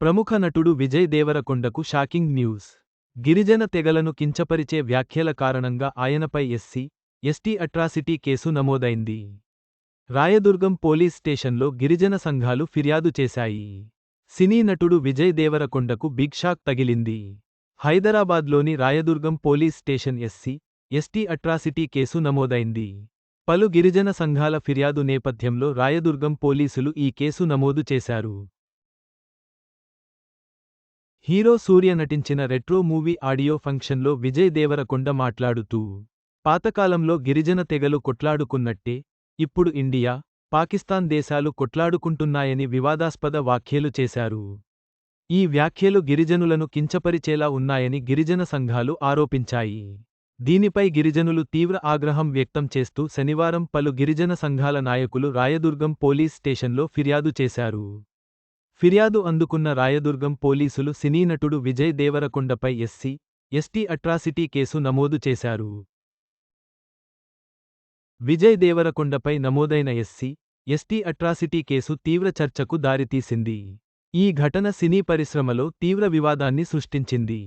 ప్రముఖ నటుడు Vijay దేవరకొండకు shocking news. గిరిజన తెగలను కించపరిచే వ్యాఖ్యల కారణంగా ఆయనపై ఎస్టీ అట్రాసిటీ కేసు నమోదైంది. రాయదుర్గం పోలీస్ స్టేషన్లో గిరిజన సంఘాలు ఫిర్యాదు చేశాయి. సినీ నటుడు విజయ్ దేవరకొండకు బిగ్ షాక్ తగిలింది. హైదరాబాద్లోని Rayadurgam police station ST atrocity case నమోదైంది. పలు గిరిజన సంఘాల ఫిర్యాదు నేపథ్యంలో రాయదుర్గం పోలీసులు ఈ కేసు నమోదు చేశారు. హీరో సూర్య నటించిన రెట్రో మూవీ ఆడియో ఫంక్షన్లో విజయ్ దేవరకొండ మాట్లాడుతూ, పాతకాలంలో గిరిజన తెగలు కొట్లాడుకున్నట్టే ఇప్పుడు ఇండియా, పాకిస్తాన్ దేశాలు కొట్లాడుకుంటున్నాయని వివాదాస్పద వ్యాఖ్యలు చేశారు. ఈ వ్యాఖ్యలు గిరిజనులను కించపరిచేలా ఉన్నాయని గిరిజన సంఘాలు ఆరోపించాయి. దీనిపై గిరిజనులు తీవ్ర ఆగ్రహం వ్యక్తం చేస్తూ శనివారం పలు గిరిజన సంఘాల నాయకులు రాయదుర్గం పోలీస్ స్టేషన్లో ఫిర్యాదు చేశారు. ఫిర్యాదు అందుకున్న రాయదుర్గం పోలీసులు సినీ నటుడు విజయ్ దేవరకొండపై ఎస్టీ అట్రాసిటీ కేసు నమోదు చేశారు. విజయ్ దేవరకొండపై నమోదైన ఎస్టీ అట్రాసిటీ కేసు తీవ్ర చర్చకు దారితీసింది. ఈ ఘటన సినీ పరిశ్రమలో తీవ్ర వివాదాన్ని సృష్టించింది.